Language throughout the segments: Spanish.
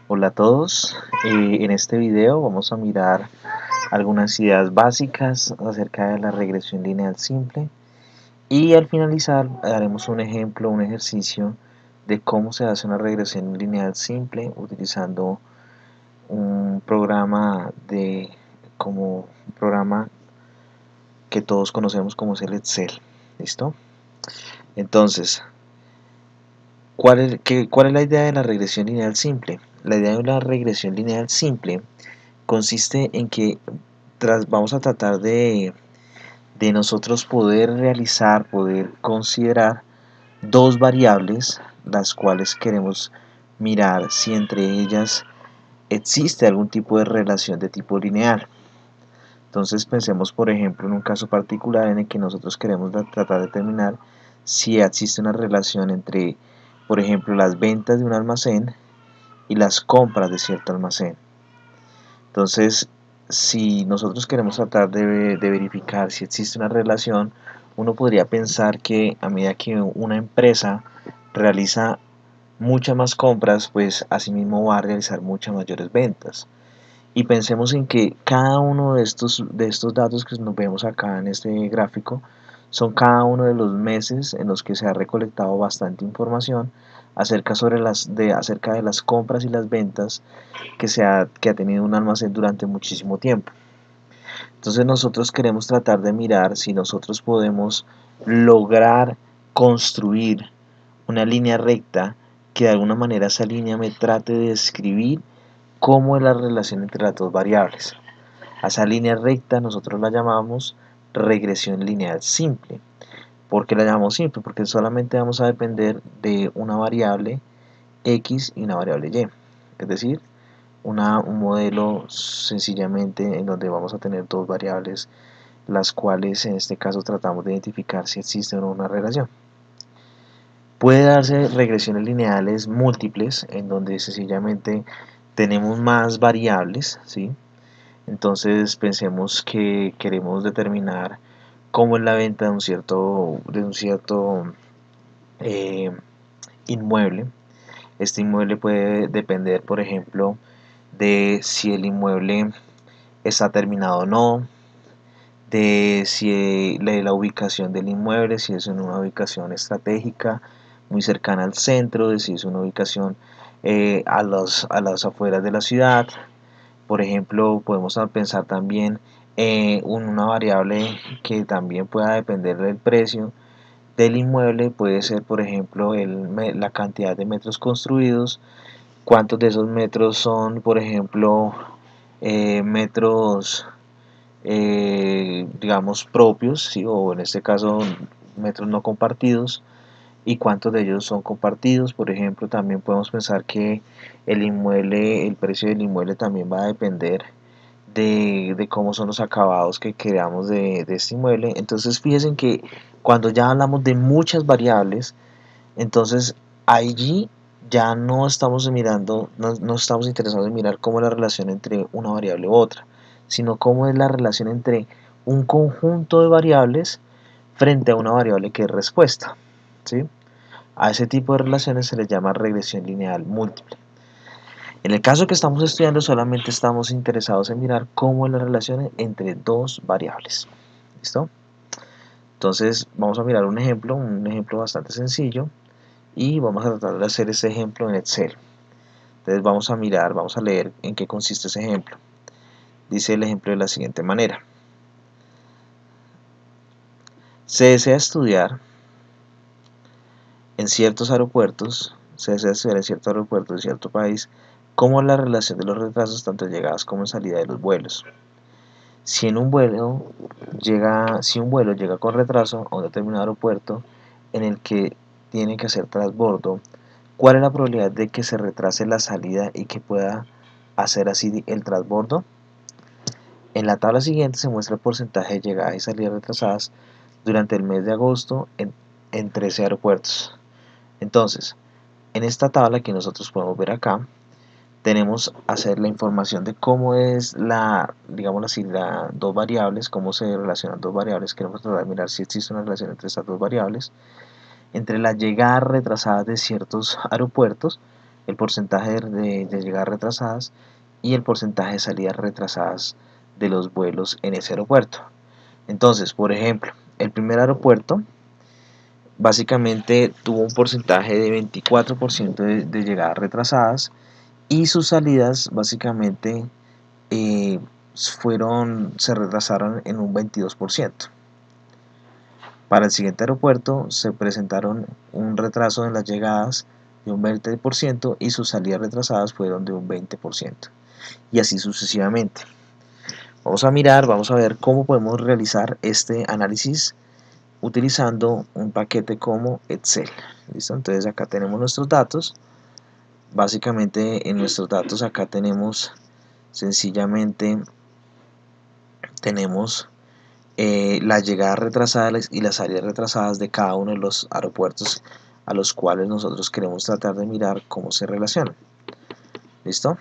Hola a todos, en este video vamos a mirar algunas ideas básicas acerca de la regresión lineal simple y al finalizar haremos un ejemplo, un ejercicio de cómo se hace una regresión lineal simple utilizando un programa como un programa que todos conocemos como es el Excel. ¿Listo? Entonces, ¿cuál es la idea de la regresión lineal simple? La idea de la regresión lineal simple consiste en que vamos a tratar de nosotros poder considerar dos variables, las cuales queremos mirar si entre ellas existe algún tipo de relación de tipo lineal. Entonces pensemos por ejemplo en un caso particular en el que nosotros queremos tratar de determinar si existe una relación entre, por ejemplo, las ventas de un almacén y las compras de cierto almacén. Entonces, si nosotros queremos tratar de verificar si existe una relación, uno podría pensar que a medida que una empresa realiza muchas más compras, pues asimismo va a realizar muchas mayores ventas. Y pensemos en que cada uno de estos datos que nos vemos acá en este gráfico son cada uno de los meses en los que se ha recolectado bastante información acerca de las compras y las ventas que ha tenido un almacén durante muchísimo tiempo. Entonces nosotros queremos tratar de mirar si nosotros podemos lograr construir una línea recta que de alguna manera esa línea me trate de describir cómo es la relación entre las dos variables. A esa línea recta nosotros la llamamos regresión lineal simple. ¿Por qué la llamamos simple? Porque solamente vamos a depender de una variable x y una variable y. Es decir, un modelo sencillamente en donde vamos a tener dos variables, las cuales en este caso tratamos de identificar si existe o no una relación. Puede darse regresiones lineales múltiples, en donde sencillamente tenemos más variables, ¿sí? Entonces pensemos que queremos determinar cómo es la venta de un cierto eh, inmueble. Este inmueble puede depender, por ejemplo, de si el inmueble está terminado o no, de si la ubicación del inmueble, si es en una ubicación estratégica muy cercana al centro, de si es una ubicación a las afueras de la ciudad. Por ejemplo, podemos pensar también en una variable que también pueda depender del precio del inmueble, puede ser por ejemplo la cantidad de metros construidos, cuántos de esos metros son por ejemplo metros digamos propios, ¿sí? O en este caso metros no compartidos, y cuántos de ellos son compartidos. Por ejemplo, también podemos pensar que el precio del inmueble también va a depender de cómo son los acabados que creamos de este inmueble. Entonces fíjense que cuando ya hablamos de muchas variables, entonces allí ya no estamos mirando, no estamos interesados en mirar cómo es la relación entre una variable u otra, sino cómo es la relación entre un conjunto de variables frente a una variable que es respuesta, ¿sí? A ese tipo de relaciones se les llama regresión lineal múltiple. En el caso que estamos estudiando, solamente estamos interesados en mirar cómo es la relación entre dos variables. ¿Listo? Entonces vamos a mirar un ejemplo bastante sencillo, y vamos a tratar de hacer ese ejemplo en Excel. Entonces vamos a leer en qué consiste ese ejemplo. Dice el ejemplo de la siguiente manera: se desea estudiar en ciertos aeropuertos, se desea estudiar en ciertos aeropuertos de cierto país cómo es la relación de los retrasos tanto en llegadas como en salida de los vuelos. Si un vuelo llega con retraso a un determinado aeropuerto en el que tiene que hacer transbordo, ¿cuál es la probabilidad de que se retrase la salida y que pueda hacer así el transbordo? En la tabla siguiente se muestra el porcentaje de llegadas y salidas retrasadas durante el mes de agosto en 13 aeropuertos. Entonces, en esta tabla que nosotros podemos ver acá, tenemos hacer la información de cómo es digamos así, dos variables, cómo se relacionan dos variables. Queremos tratar de mirar si existe una relación entre estas dos variables, entre las llegadas retrasadas de ciertos aeropuertos el porcentaje de llegadas retrasadas y el porcentaje de salidas retrasadas de los vuelos en ese aeropuerto. Entonces, por ejemplo, el primer aeropuerto básicamente tuvo un porcentaje de 24% de llegadas retrasadas y sus salidas básicamente eh, se retrasaron en un 22%. Para el siguiente aeropuerto se presentaron un retraso en las llegadas de un 20% y sus salidas retrasadas fueron de un 20%. Y así sucesivamente. Vamos a ver cómo podemos realizar este análisis utilizando un paquete como Excel. ¿Listo? Entonces acá tenemos nuestros datos. Básicamente en nuestros datos acá tenemos sencillamente las llegadas retrasadas y las salidas retrasadas de cada uno de los aeropuertos a los cuales nosotros queremos tratar de mirar cómo se relacionan. ¿Listo?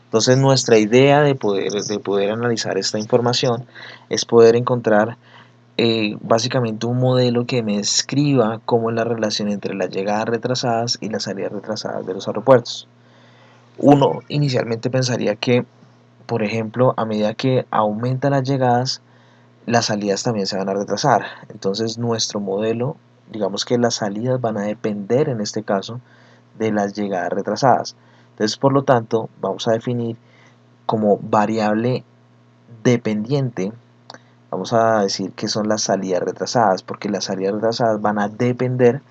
Entonces nuestra idea de poder analizar esta información es poder encontrar básicamente un modelo que me describa cómo es la relación entre las llegadas retrasadas y las salidas retrasadas de los aeropuertos. Uno inicialmente pensaría que, por ejemplo, a medida que aumentan las llegadas, las salidas también se van a retrasar. Entonces nuestro modelo, digamos que las salidas van a depender en este caso de las llegadas retrasadas. Entonces, por lo tanto, vamos a definir como variable dependiente, vamos a decir que son las salidas retrasadas, porque las salidas retrasadas van a depender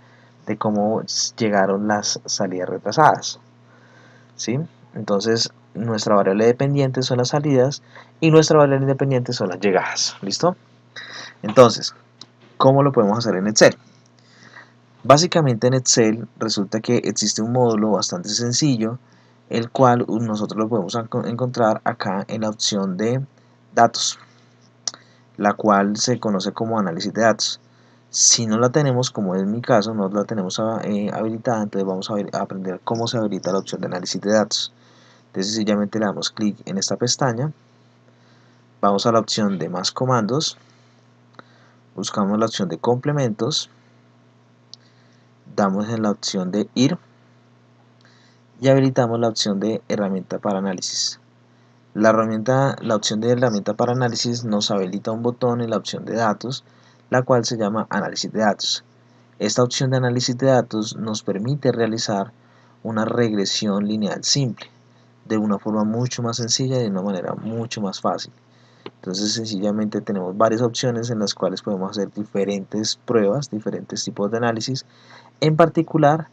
de cómo llegaron las salidas retrasadas. ¿Sí? Entonces, nuestra variable dependiente son las salidas y nuestra variable independiente son las llegadas. ¿Listo? Entonces, ¿cómo lo podemos hacer en Excel? Básicamente en Excel resulta que existe un módulo bastante sencillo, el cual nosotros lo podemos encontrar acá en la opción de datos, la cual se conoce como análisis de datos. Si no la tenemos, como es mi caso, no la tenemos habilitada, entonces vamos a aprender cómo se habilita la opción de análisis de datos. Entonces sencillamente le damos clic en esta pestaña, vamos a la opción de más comandos, buscamos la opción de complementos, damos en la opción de ir y habilitamos la opción de herramienta para análisis. La opción de herramienta para análisis nos habilita un botón en la opción de datos, la cual se llama análisis de datos. Esta opción de análisis de datos nos permite realizar una regresión lineal simple de una forma mucho más sencilla y de una manera mucho más fácil. Entonces sencillamente tenemos varias opciones en las cuales podemos hacer diferentes pruebas, diferentes tipos de análisis. En particular,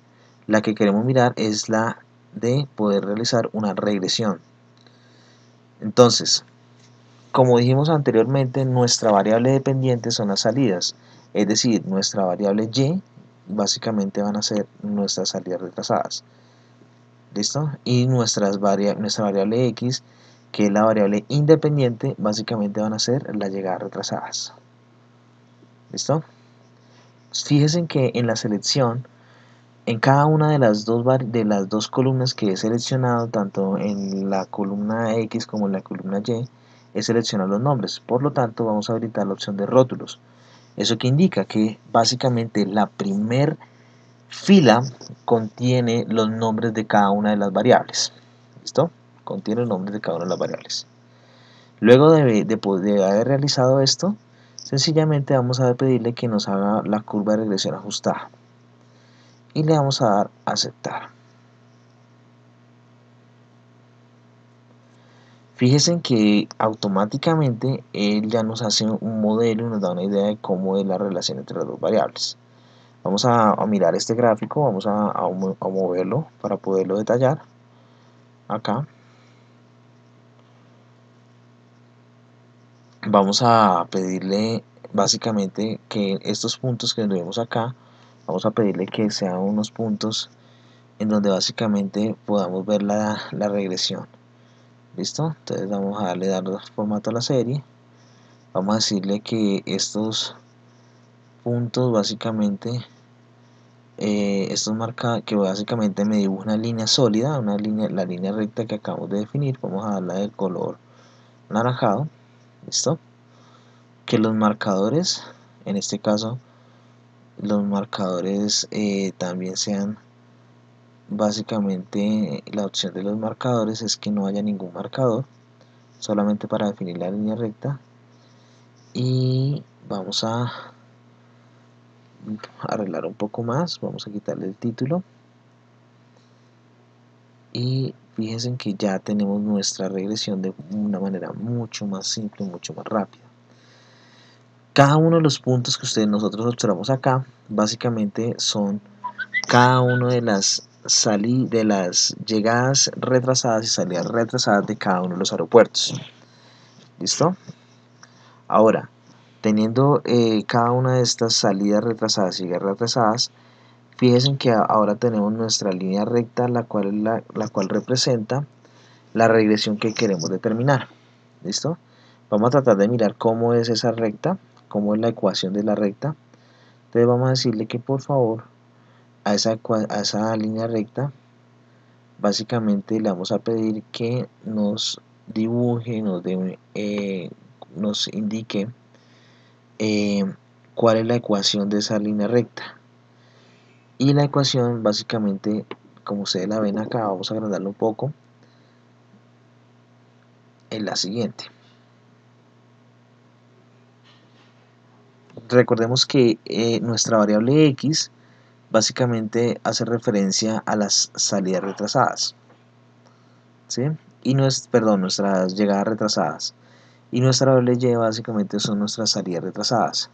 la que queremos mirar es la de poder realizar una regresión. Entonces, como dijimos anteriormente, nuestra variable dependiente son las salidas, es decir, nuestra variable y básicamente van a ser nuestras salidas retrasadas. ¿Listo? Y nuestra variable x, que es la variable independiente, básicamente van a ser las llegadas retrasadas. ¿Listo? Fíjense que en la selección, en cada una de las dos columnas que he seleccionado, tanto en la columna X como en la columna Y, he seleccionado los nombres. Por lo tanto, vamos a habilitar la opción de rótulos. Eso que indica que básicamente la primer fila contiene los nombres de cada una de las variables. ¿Listo? Contiene los nombres de cada una de las variables. Luego de haber realizado esto, sencillamente vamos a pedirle que nos haga la curva de regresión ajustada. Y le vamos a dar a aceptar. Fíjense que automáticamente él ya nos hace un modelo y nos da una idea de cómo es la relación entre las dos variables. Vamos a mirar este gráfico, vamos a moverlo para poderlo detallar. Acá vamos a pedirle básicamente que estos puntos que vemos acá, vamos a pedirle que sean unos puntos en donde básicamente podamos ver la regresión. ¿Listo? Entonces vamos a darle formato a la serie. Vamos a decirle que estos puntos básicamente que básicamente me dibuja una línea sólida, la línea recta que acabamos de definir. Vamos a darla de color anaranjado. ¿Listo? Que los marcadores, en este caso los marcadores también sean básicamente la opción de los marcadores es que no haya ningún marcador, solamente para definir la línea recta. Y vamos a arreglar un poco más, vamos a quitarle el título y fíjense que ya tenemos nuestra regresión de una manera mucho más simple, mucho más rápida. Cada uno de los puntos que nosotros observamos acá básicamente son cada uno de las llegadas retrasadas y salidas retrasadas de cada uno de los aeropuertos. ¿Listo? Ahora, teniendo cada una de estas salidas retrasadas y llegadas retrasadas, fíjense que ahora tenemos nuestra línea recta, la cual representa la regresión que queremos determinar. ¿Listo? Vamos a tratar de mirar cómo es esa recta, cómo es la ecuación de la recta. Entonces vamos a decirle que por favor a esa línea recta básicamente le vamos a pedir que nos dibuje, nos indique cuál es la ecuación de esa línea recta. Y la ecuación básicamente, como ustedes la ven acá, vamos a agrandarlo un poco, es la siguiente. Recordemos que nuestra variable x básicamente hace referencia a las salidas retrasadas, ¿sí? Y nuestras llegadas retrasadas. Y nuestra variable y básicamente son nuestras salidas retrasadas.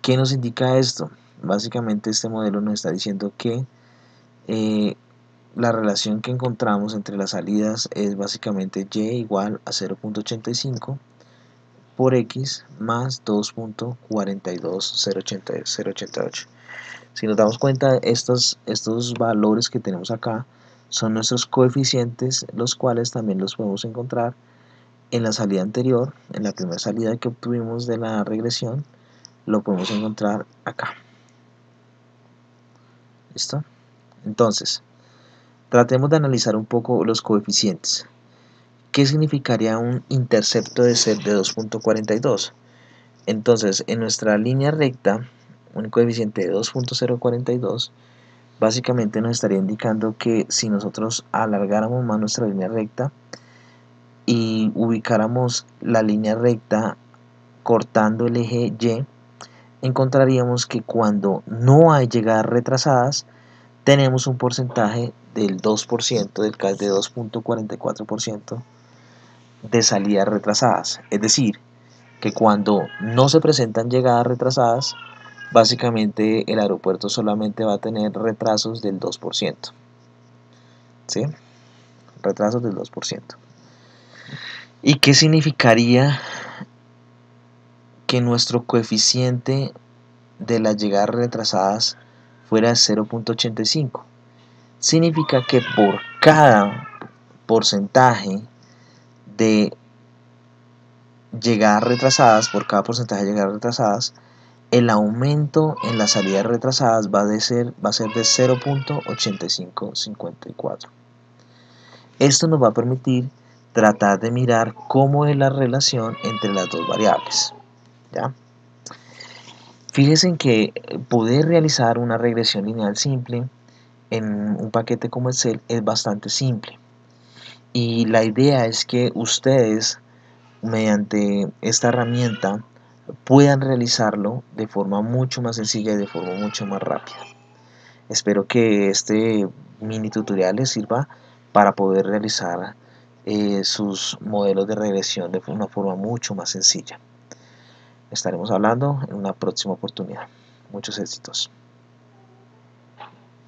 ¿Qué nos indica esto? Básicamente este modelo nos está diciendo que la relación que encontramos entre las salidas es básicamente y igual a 0.85 por x más 2.42088. Si nos damos cuenta, estos valores que tenemos acá son nuestros coeficientes, los cuales también los podemos encontrar en la salida anterior, en la primera salida que obtuvimos de la regresión, lo podemos encontrar acá. ¿Listo? Entonces, tratemos de analizar un poco los coeficientes. ¿Qué significaría un intercepto de 2.42? Entonces, en nuestra línea recta, un coeficiente de 2.042 básicamente nos estaría indicando que si nosotros alargáramos más nuestra línea recta y ubicáramos la línea recta cortando el eje Y, encontraríamos que cuando no hay llegadas retrasadas tenemos un porcentaje del 2%, del CAS de 2.44% de salidas retrasadas. Es decir, que cuando no se presentan llegadas retrasadas, básicamente el aeropuerto solamente va a tener retrasos del 2%. ¿Sí? Retrasos del 2%. ¿Y qué significaría que nuestro coeficiente de las llegadas retrasadas fuera 0.85? Significa que por cada porcentaje de llegadas retrasadas, el aumento en las salidas retrasadas va a ser de 0.8554. Esto nos va a permitir tratar de mirar cómo es la relación entre las dos variables. ¿Ya? Fíjense que poder realizar una regresión lineal simple en un paquete como Excel es bastante simple. Y la idea es que ustedes, mediante esta herramienta, puedan realizarlo de forma mucho más sencilla y de forma mucho más rápida. Espero que este mini tutorial les sirva para poder realizar sus modelos de regresión de una forma mucho más sencilla. Estaremos hablando en una próxima oportunidad. Muchos éxitos.